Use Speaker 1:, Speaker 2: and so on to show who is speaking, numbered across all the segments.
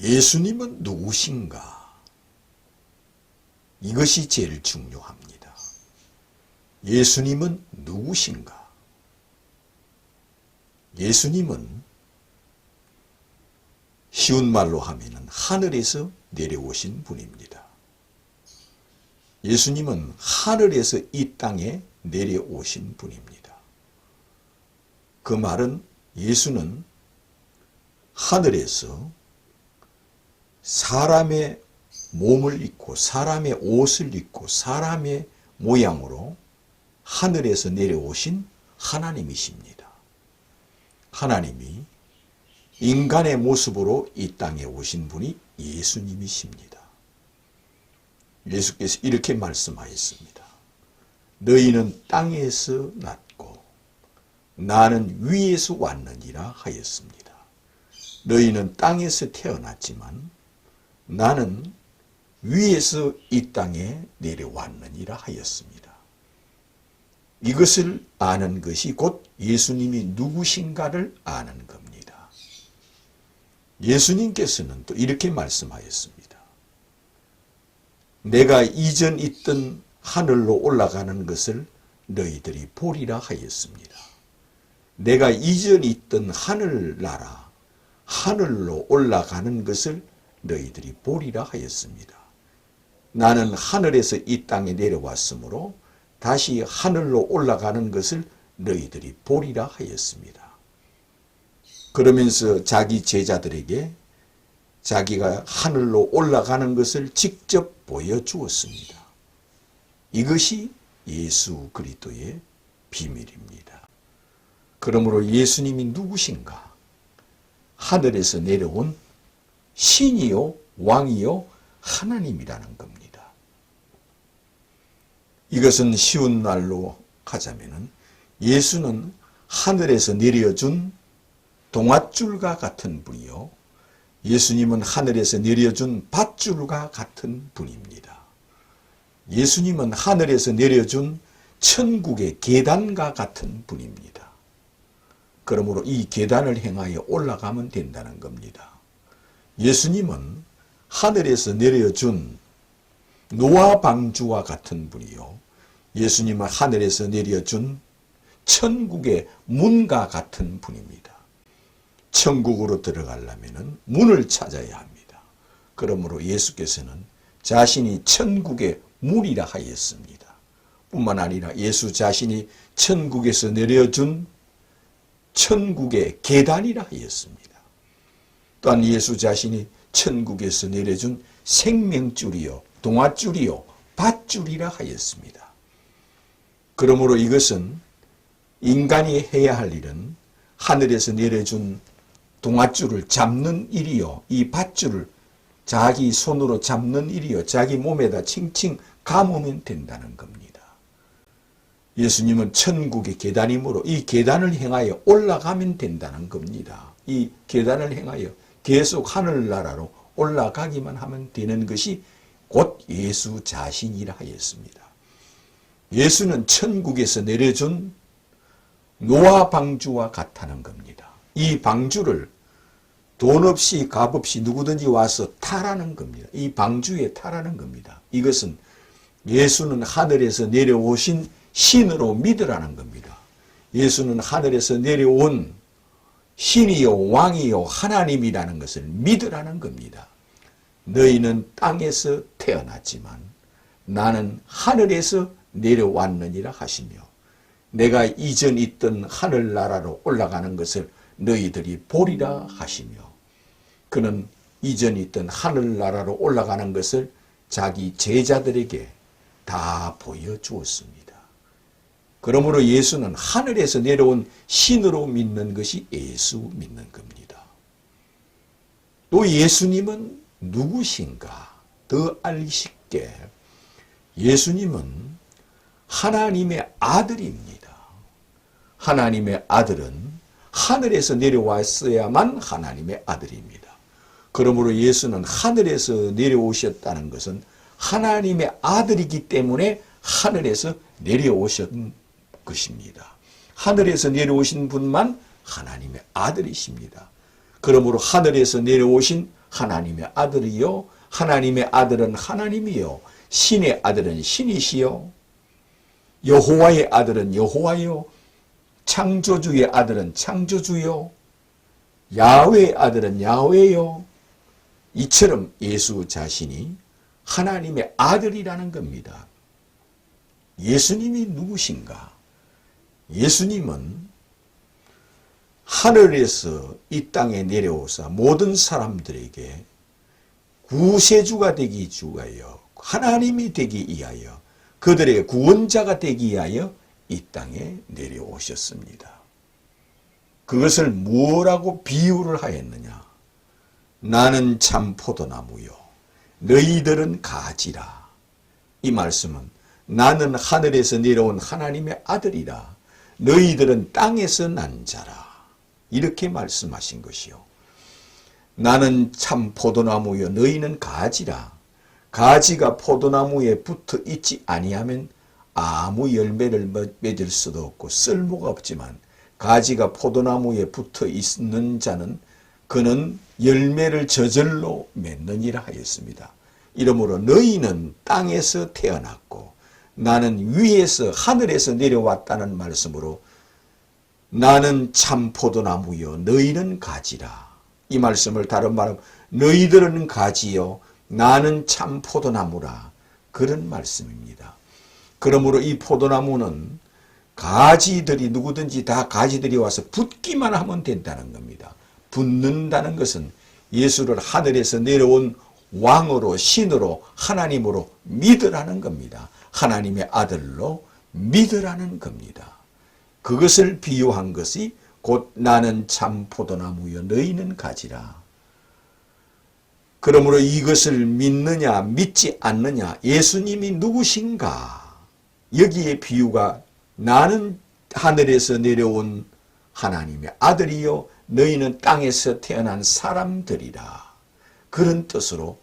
Speaker 1: 예수님은 누구신가? 이것이 제일 중요합니다. 예수님은 누구신가? 예수님은 쉬운 말로 하면은 하늘에서 내려오신 분입니다. 예수님은 하늘에서 이 땅에 내려오신 분입니다. 그 말은 예수는 하늘에서 사람의 몸을 입고 사람의 옷을 입고 사람의 모양으로 하늘에서 내려오신 하나님이십니다. 하나님이 인간의 모습으로 이 땅에 오신 분이 예수님이십니다. 예수께서 이렇게 말씀하였습니다. 너희는 땅에서 났고 나는 위에서 왔느니라 하였습니다. 너희는 땅에서 태어났지만 나는 위에서 이 땅에 내려왔느니라 하였습니다. 이것을 아는 것이 곧 예수님이 누구신가를 아는 겁니다. 예수님께서는 또 이렇게 말씀하였습니다. 내가 이전 있던 하늘로 올라가는 것을 너희들이 보리라 하였습니다. 내가 이전 있던 하늘나라, 하늘로 올라가는 것을 너희들이 보리라 하였습니다. 나는 하늘에서 이 땅에 내려왔으므로 다시 하늘로 올라가는 것을 너희들이 보리라 하였습니다. 그러면서 자기 제자들에게 자기가 하늘로 올라가는 것을 직접 보여주었습니다. 이것이 예수 그리스도의 비밀입니다. 그러므로 예수님이 누구신가? 하늘에서 내려온 신이요 왕이요 하나님이라는 겁니다. 이것은 쉬운 말로 하자면 예수는 하늘에서 내려준 동아줄과 같은 분이요 예수님은 하늘에서 내려준 밧줄과 같은 분입니다. 예수님은 하늘에서 내려준 천국의 계단과 같은 분입니다. 그러므로 이 계단을 행하여 올라가면 된다는 겁니다. 예수님은 하늘에서 내려준 노아 방주와 같은 분이요 예수님은 하늘에서 내려준 천국의 문과 같은 분입니다. 천국으로 들어가려면 문을 찾아야 합니다. 그러므로 예수께서는 자신이 천국의 문이라 하였습니다. 뿐만 아니라 예수 자신이 천국에서 내려준 천국의 계단이라 하였습니다. 또한 예수 자신이 천국에서 내려준 생명줄이요 동아줄이요 밧줄이라 하였습니다. 그러므로 이것은 인간이 해야 할 일은 하늘에서 내려준 동아줄을 잡는 일이요 이 밧줄을 자기 손으로 잡는 일이요 자기 몸에다 칭칭 감으면 된다는 겁니다. 예수님은 천국의 계단이므로 이 계단을 행하여 올라가면 된다는 겁니다. 이 계단을 행하여 계속 하늘나라로 올라가기만 하면 되는 것이 곧 예수 자신이라 하였습니다. 예수는 천국에서 내려준 노아 방주와 같다는 겁니다. 이 방주를 돈 없이 값 없이 누구든지 와서 타라는 겁니다. 이 방주에 타라는 겁니다. 이것은 예수는 하늘에서 내려오신 신으로 믿으라는 겁니다. 예수는 하늘에서 내려온 신이요 왕이요 하나님이라는 것을 믿으라는 겁니다. 너희는 땅에서 태어났지만 나는 하늘에서 내려왔느니라 하시며 내가 이전 있던 하늘나라로 올라가는 것을 너희들이 보리라 하시며 그는 이전 있던 하늘나라로 올라가는 것을 자기 제자들에게 다 보여주었습니다. 그러므로 예수는 하늘에서 내려온 신으로 믿는 것이 예수 믿는 겁니다. 또 예수님은 누구신가? 더 알기 쉽게 예수님은 하나님의 아들입니다. 하나님의 아들은 하늘에서 내려왔어야만 하나님의 아들입니다. 그러므로 예수는 하늘에서 내려오셨다는 것은 하나님의 아들이기 때문에 하늘에서 내려오신 것입니다. 하늘에서 내려오신 분만 하나님의 아들이십니다. 그러므로 하늘에서 내려오신 하나님의 아들이요 하나님의 아들은 하나님이요 신의 아들은 신이시요 여호와의 아들은 여호와요 창조주의 아들은 창조주요 야훼의 아들은 야훼요. 이처럼 예수 자신이 하나님의 아들이라는 겁니다. 예수님이 누구신가? 예수님은 하늘에서 이 땅에 내려오사 모든 사람들에게 구세주가 되기 위하여 하나님이 되기 위하여 그들의 구원자가 되기 위하여 이 땅에 내려오셨습니다. 그것을 뭐라고 비유를 하였느냐? 나는 참 포도나무요 너희들은 가지라. 이 말씀은 나는 하늘에서 내려온 하나님의 아들이라 너희들은 땅에서 난 자라. 이렇게 말씀하신 것이요. 나는 참 포도나무요 너희는 가지라. 가지가 포도나무에 붙어 있지 아니하면 아무 열매를 맺을 수도 없고 쓸모가 없지만 가지가 포도나무에 붙어 있는 자는 그는 열매를 저절로 맺느니라 하였습니다. 이러므로 너희는 땅에서 태어났고 나는 위에서 하늘에서 내려왔다는 말씀으로 나는 참 포도나무요 너희는 가지라. 이 말씀을 다른 말로 너희들은 가지요 나는 참 포도나무라. 그런 말씀입니다. 그러므로 이 포도나무는 가지들이 누구든지 다 가지들이 와서 붙기만 하면 된다는 겁니다. 붙는다는 것은 예수를 하늘에서 내려온 왕으로 신으로 하나님으로 믿으라는 겁니다. 하나님의 아들로 믿으라는 겁니다. 그것을 비유한 것이 곧 나는 참 포도나무여 너희는 가지라. 그러므로 이것을 믿느냐 믿지 않느냐 예수님이 누구신가 여기에 비유가 나는 하늘에서 내려온 하나님의 아들이요 너희는 땅에서 태어난 사람들이라. 그런 뜻으로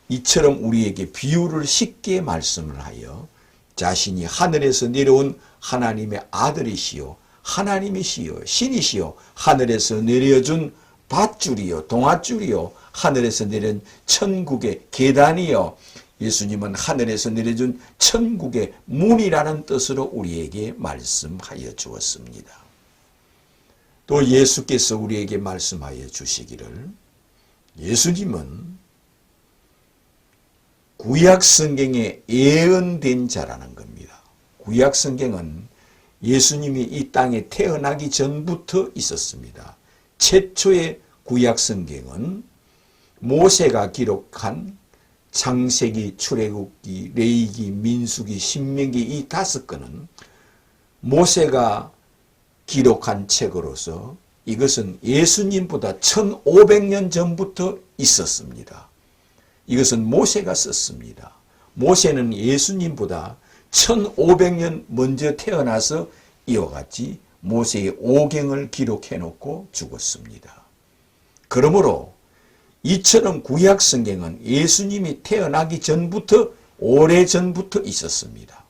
Speaker 1: 이처럼 우리에게 비유를 쉽게 말씀을 하여 자신이 하늘에서 내려온 하나님의 아들이시요 하나님이시요 신이시요 하늘에서 내려준 밧줄이요 동아줄이요 하늘에서 내린 천국의 계단이요 예수님은 하늘에서 내려준 천국의 문이라는 뜻으로 우리에게 말씀하여 주었습니다. 또 예수께서 우리에게 말씀하여 주시기를 예수님은 구약성경에 예언된 자라는 겁니다. 구약성경은 예수님이 이 땅에 태어나기 전부터 있었습니다. 최초의 구약성경은 모세가 기록한 창세기, 출애굽기, 레위기, 민수기, 신명기 이 5권은 모세가 기록한 책으로서 이것은 예수님보다 1500년 전부터 있었습니다. 이것은 모세가 썼습니다. 모세는 예수님보다 1500년 먼저 태어나서 이와 같이 모세의 오경을 기록해 놓고 죽었습니다. 그러므로 이처럼 구약성경은 예수님이 태어나기 전부터 오래전부터 있었습니다.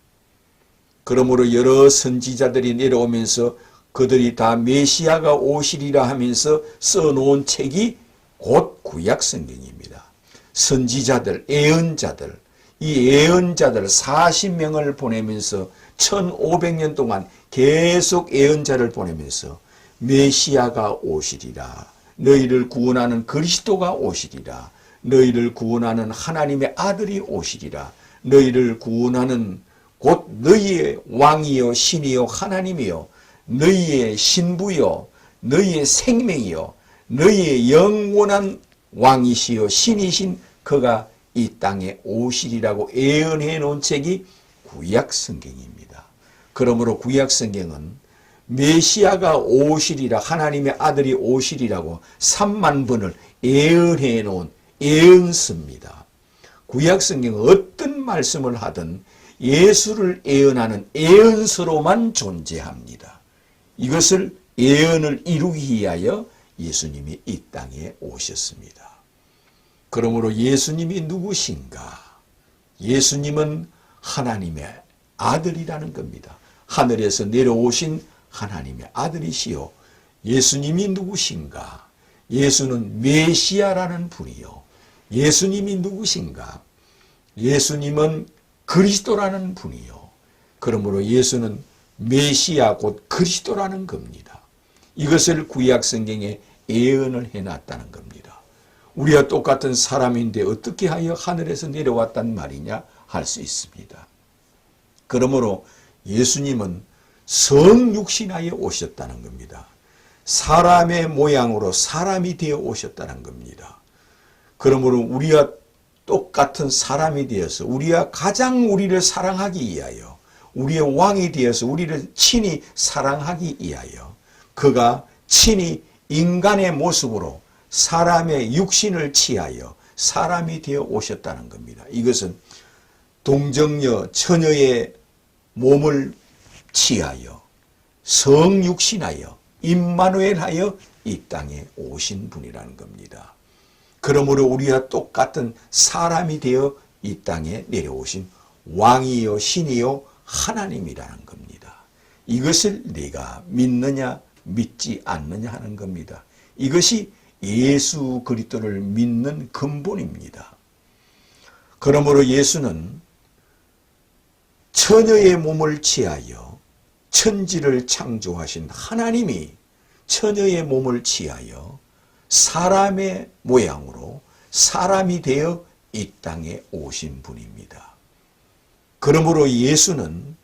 Speaker 1: 그러므로 여러 선지자들이 내려오면서 그들이 다 메시아가 오시리라 하면서 써놓은 책이 곧 구약성경입니다. 선지자들, 예언자들, 이 예언자들 40명을 보내면서 1500년 동안 계속 예언자를 보내면서 메시아가 오시리라. 너희를 구원하는 그리스도가 오시리라. 너희를 구원하는 하나님의 아들이 오시리라. 너희를 구원하는 곧 너희의 왕이요 신이요 하나님이요 너희의 신부요 너희의 생명이요 너희의 영원한 왕이시요 신이신 그가 이 땅에 오시리라고 예언해 놓은 책이 구약성경입니다. 그러므로 구약성경은 메시아가 오시리라 하나님의 아들이 오시리라고 3만 번을 예언해 놓은 예언서입니다. 구약성경은 어떤 말씀을 하든 예수를 예언하는 예언서로만 존재합니다. 이것을 예언을 이루기 위하여 예수님이 이 땅에 오셨습니다. 그러므로 예수님이 누구신가? 예수님은 하나님의 아들이라는 겁니다. 하늘에서 내려오신 하나님의 아들이시요. 예수님이 누구신가? 예수는 메시아라는 분이요. 예수님이 누구신가? 예수님은 그리스도라는 분이요. 그러므로 예수는 메시아 곧 그리스도라는 겁니다. 이것을 구약 성경에 예언을 해놨다는 겁니다. 우리와 똑같은 사람인데 어떻게 하여 하늘에서 내려왔단 말이냐 할 수 있습니다. 그러므로 예수님은 성육신하여 오셨다는 겁니다. 사람의 모양으로 사람이 되어 오셨다는 겁니다. 그러므로 우리와 똑같은 사람이 되어서 우리와 가장 우리를 사랑하기 위하여 우리의 왕이 되어서 우리를 친히 사랑하기 위하여 그가 친히 인간의 모습으로 사람의 육신을 취하여 사람이 되어 오셨다는 겁니다. 이것은 동정녀 처녀의 몸을 취하여 성육신하여 임마누엘하여 이 땅에 오신 분이라는 겁니다. 그러므로 우리와 똑같은 사람이 되어 이 땅에 내려오신 왕이요 신이요 하나님이라는 겁니다. 이것을 네가 믿느냐 믿지 않느냐 하는 겁니다. 이것이 예수 그리스도를 믿는 근본입니다. 그러므로 예수는 처녀의 몸을 취하여 천지를 창조하신 하나님이 처녀의 몸을 취하여 사람의 모양으로 사람이 되어 이 땅에 오신 분입니다. 그러므로 예수는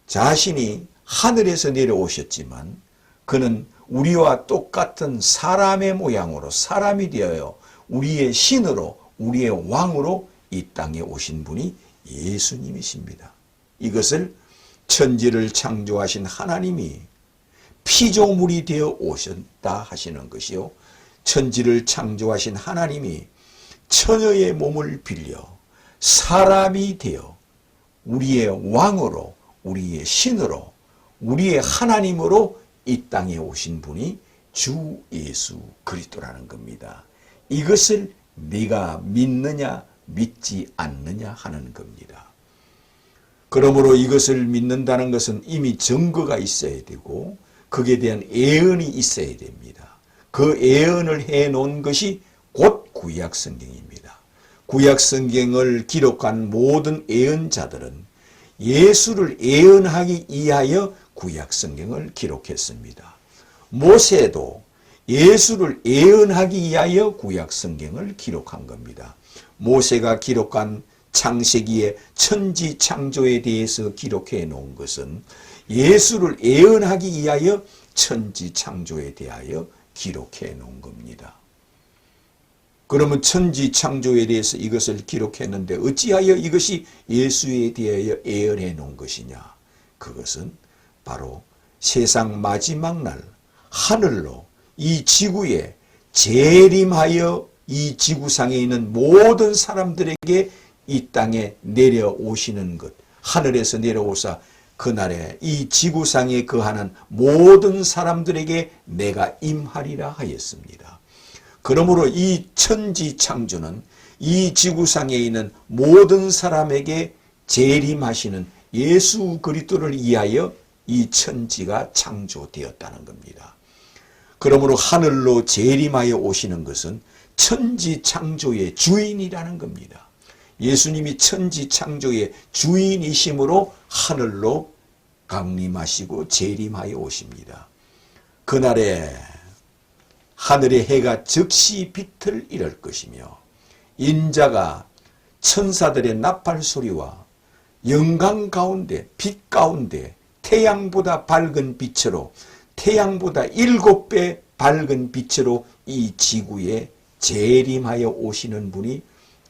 Speaker 1: 자신이 하늘에서 내려오셨지만 그는 우리와 똑같은 사람의 모양으로 사람이 되어 우리의 신으로 우리의 왕으로 이 땅에 오신 분이 예수님이십니다. 이것을 천지를 창조하신 하나님이 피조물이 되어 오셨다 하시는 것이요. 천지를 창조하신 하나님이 처녀의 몸을 빌려 사람이 되어 우리의 왕으로 우리의 신으로 우리의 하나님으로 이 땅에 오신 분이 주 예수 그리스도라는 겁니다. 이것을 네가 믿느냐 믿지 않느냐 하는 겁니다. 그러므로 이것을 믿는다는 것은 이미 증거가 있어야 되고 거기에 대한 예언이 있어야 됩니다. 그 예언을 해놓은 것이 곧 구약 성경입니다. 구약 성경을 기록한 모든 예언자들은 예수를 예언하기 위하여 구약 성경을 기록했습니다. 모세도 예수를 예언하기 위하여 구약 성경을 기록한 겁니다. 모세가 기록한 창세기의 천지 창조에 대해서 기록해 놓은 것은 예수를 예언하기 위하여 천지 창조에 대하여 기록해 놓은 겁니다. 그러면 천지 창조에 대해서 이것을 기록했는데 어찌하여 이것이 예수에 대하여 예언해 놓은 것이냐? 그것은 바로 세상 마지막 날 하늘로 이 지구에 재림하여 이 지구상에 있는 모든 사람들에게 이 땅에 내려오시는 것, 하늘에서 내려오사 그날에 이 지구상에 거하는 모든 사람들에게 내가 임하리라 하였습니다. 그러므로 이 천지 창조는 이 지구상에 있는 모든 사람에게 재림하시는 예수 그리스도를 위하여 이 천지가 창조되었다는 겁니다. 그러므로 하늘로 재림하여 오시는 것은 천지 창조의 주인이라는 겁니다. 예수님이 천지 창조의 주인이심으로 하늘로 강림하시고 재림하여 오십니다. 그날에 하늘의 해가 즉시 빛을 잃을 것이며 인자가 천사들의 나팔 소리와 영광 가운데 빛 가운데 태양보다 밝은 빛으로 태양보다 7배 밝은 빛으로 이 지구에 재림하여 오시는 분이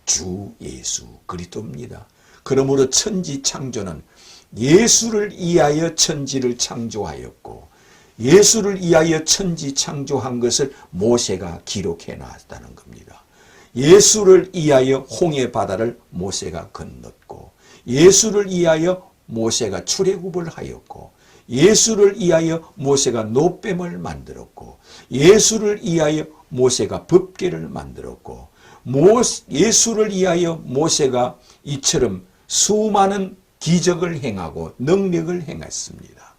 Speaker 1: 주 예수 그리스도입니다. 그러므로 천지 창조는 예수를 위하여 천지를 창조하였고 예수를 위하여 천지 창조한 것을 모세가 기록해 놨다는 겁니다. 예수를 위하여 홍해 바다를 모세가 건넜고 예수를 위하여 모세가 출애굽을 하였고 예수를 위하여 모세가 노뱀을 만들었고 예수를 위하여 모세가 법궤를 만들었고 예수를 위하여 모세가 이처럼 수많은 기적을 행하고 능력을 행했습니다.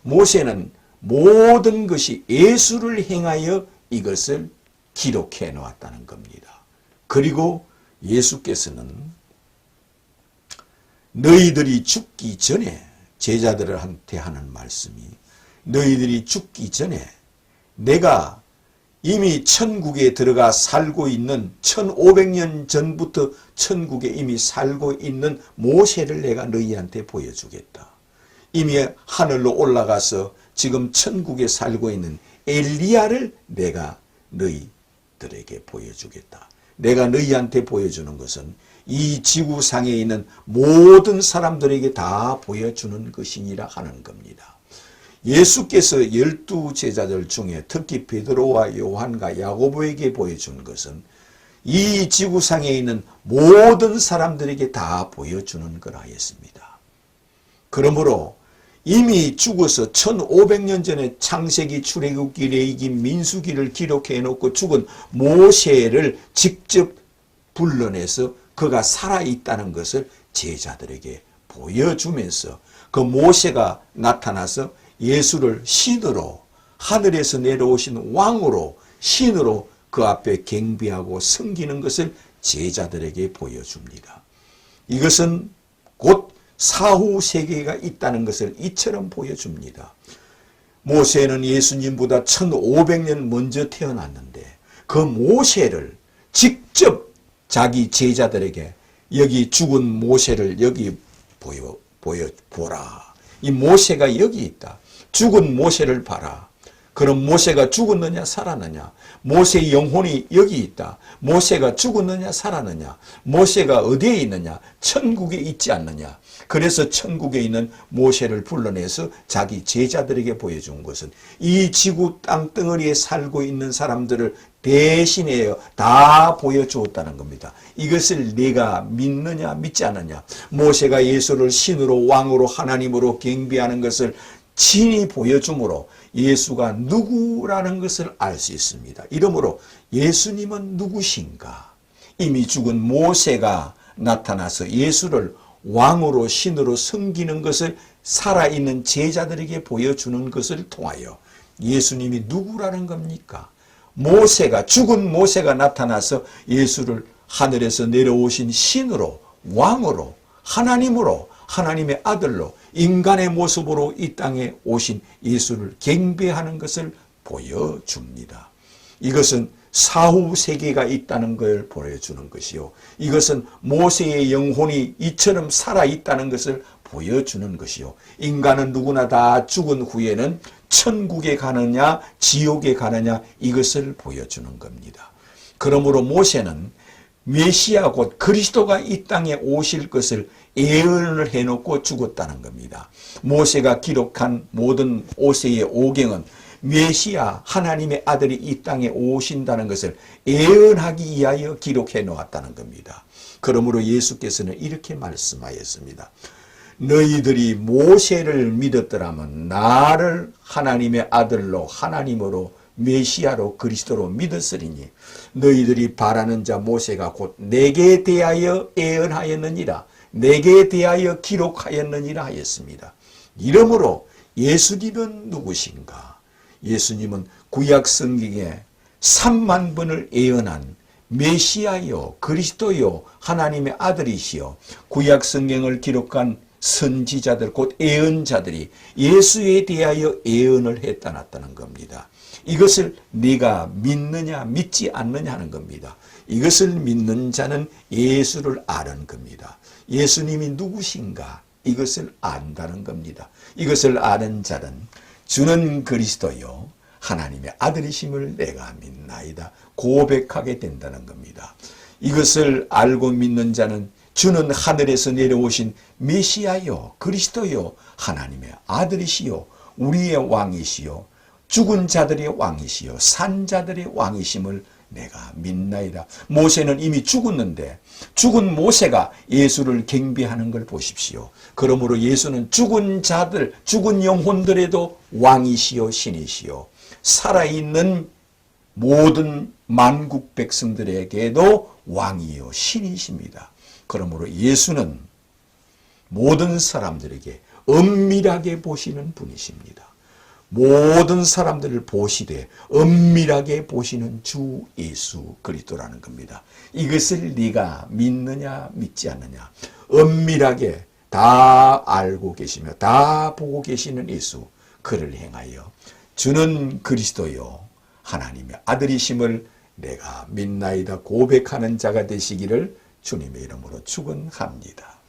Speaker 1: 모세는 모든 것이 예수를 행하여 이것을 기록해 놓았다는 겁니다. 그리고 예수께서는 너희들이 죽기 전에 제자들한테 하는 말씀이 너희들이 죽기 전에 내가 이미 천국에 들어가 살고 있는 1500년 전부터 천국에 이미 살고 있는 모세를 내가 너희한테 보여주겠다. 이미 하늘로 올라가서 지금 천국에 살고 있는 엘리야를 내가 너희들에게 보여주겠다. 내가 너희한테 보여주는 것은 이 지구상에 있는 모든 사람들에게 다 보여주는 것이니라 하는 겁니다. 예수께서 12 제자들 중에 특히 베드로와 요한과 야고보에게 보여준 것은 이 지구상에 있는 모든 사람들에게 다 보여주는 거라 했습니다. 그러므로 이미 죽어서 1500년 전에 창세기, 출애굽기, 레위기, 민수기를 기록해 놓고 죽은 모세를 직접 불러내서 그가 살아있다는 것을 제자들에게 보여주면서 그 모세가 나타나서 예수를 신으로 하늘에서 내려오신 왕으로 신으로 그 앞에 경배하고 섬기는 것을 제자들에게 보여줍니다. 이것은 곧 사후 세계가 있다는 것을 이처럼 보여줍니다. 모세는 예수님보다 1500년 먼저 태어났는데 그 모세를 직접 자기 제자들에게 여기 죽은 모세를 여기 보여보라. 이 모세가 여기 있다. 죽은 모세를 봐라. 그럼 모세가 죽었느냐 살았느냐? 모세의 영혼이 여기 있다. 모세가 죽었느냐 살았느냐? 모세가 어디에 있느냐? 천국에 있지 않느냐? 그래서 천국에 있는 모세를 불러내서 자기 제자들에게 보여준 것은 이 지구 땅덩어리에 살고 있는 사람들을 대신하여 다 보여주었다는 겁니다. 이것을 네가 믿느냐 믿지 않느냐? 모세가 예수를 신으로 왕으로 하나님으로 경배하는 것을 친히 보여주므로 예수가 누구라는 것을 알 수 있습니다. 이러므로 예수님은 누구신가? 이미 죽은 모세가 나타나서 예수를 왕으로 신으로 섬기는 것을 살아있는 제자들에게 보여주는 것을 통하여 예수님이 누구라는 겁니까? 모세가 죽은 모세가 나타나서 예수를 하늘에서 내려오신 신으로 왕으로 하나님으로 하나님의 아들로 인간의 모습으로 이 땅에 오신 예수를 경배하는 것을 보여줍니다. 이것은 사후 세계가 있다는 걸 보여주는 것이요. 이것은 모세의 영혼이 이처럼 살아있다는 것을 보여주는 것이요. 인간은 누구나 다 죽은 후에는 천국에 가느냐 지옥에 가느냐 이것을 보여주는 겁니다. 그러므로 모세는 메시아 곧 그리스도가 이 땅에 오실 것을 예언을 해놓고 죽었다는 겁니다. 모세가 기록한 모든 모세의 오경은 메시아 하나님의 아들이 이 땅에 오신다는 것을 예언하기 위하여 기록해 놓았다는 겁니다. 그러므로 예수께서는 이렇게 말씀하였습니다. 너희들이 모세를 믿었더라면 나를 하나님의 아들로 하나님으로 메시아로 그리스도로 믿었으리니 너희들이 바라는 자 모세가 곧 내게 대하여 예언하였느니라 내게 대하여 기록하였느니라 하였습니다. 이러므로 예수님은 누구신가? 예수님은 구약 성경에 3만 번을 예언한 메시아요 그리스도요 하나님의 아들이시요 구약 성경을 기록한 선지자들 곧 예언자들이 예수에 대하여 예언을 했다는 겁니다. 이것을 네가 믿느냐 믿지 않느냐 하는 겁니다. 이것을 믿는 자는 예수를 아는 겁니다. 예수님이 누구신가 이것을 안다는 겁니다. 이것을 아는 자는 주는 그리스도요 하나님의 아들이심을 내가 믿나이다 고백하게 된다는 겁니다. 이것을 알고 믿는 자는 주는 하늘에서 내려오신 메시아요 그리스도요 하나님의 아들이시요 우리의 왕이시요 죽은 자들의 왕이시요 산 자들의 왕이심을 내가 믿나이다. 모세는 이미 죽었는데 죽은 모세가 예수를 경배하는 걸 보십시오. 그러므로 예수는 죽은 자들 죽은 영혼들에도 왕이시요 신이시요 살아있는 모든 만국 백성들에게도 왕이요 신이십니다. 그러므로 예수는 모든 사람들에게 은밀하게 보시는 분이십니다. 모든 사람들을 보시되 은밀하게 보시는 주 예수 그리스도라는 겁니다. 이것을 네가 믿느냐 믿지 않느냐. 은밀하게 다 알고 계시며 다 보고 계시는 예수, 그를 행하여 주는 그리스도요 하나님의 아들이심을 내가 믿나이다 고백하는 자가 되시기를 주님의 이름으로 축원합니다.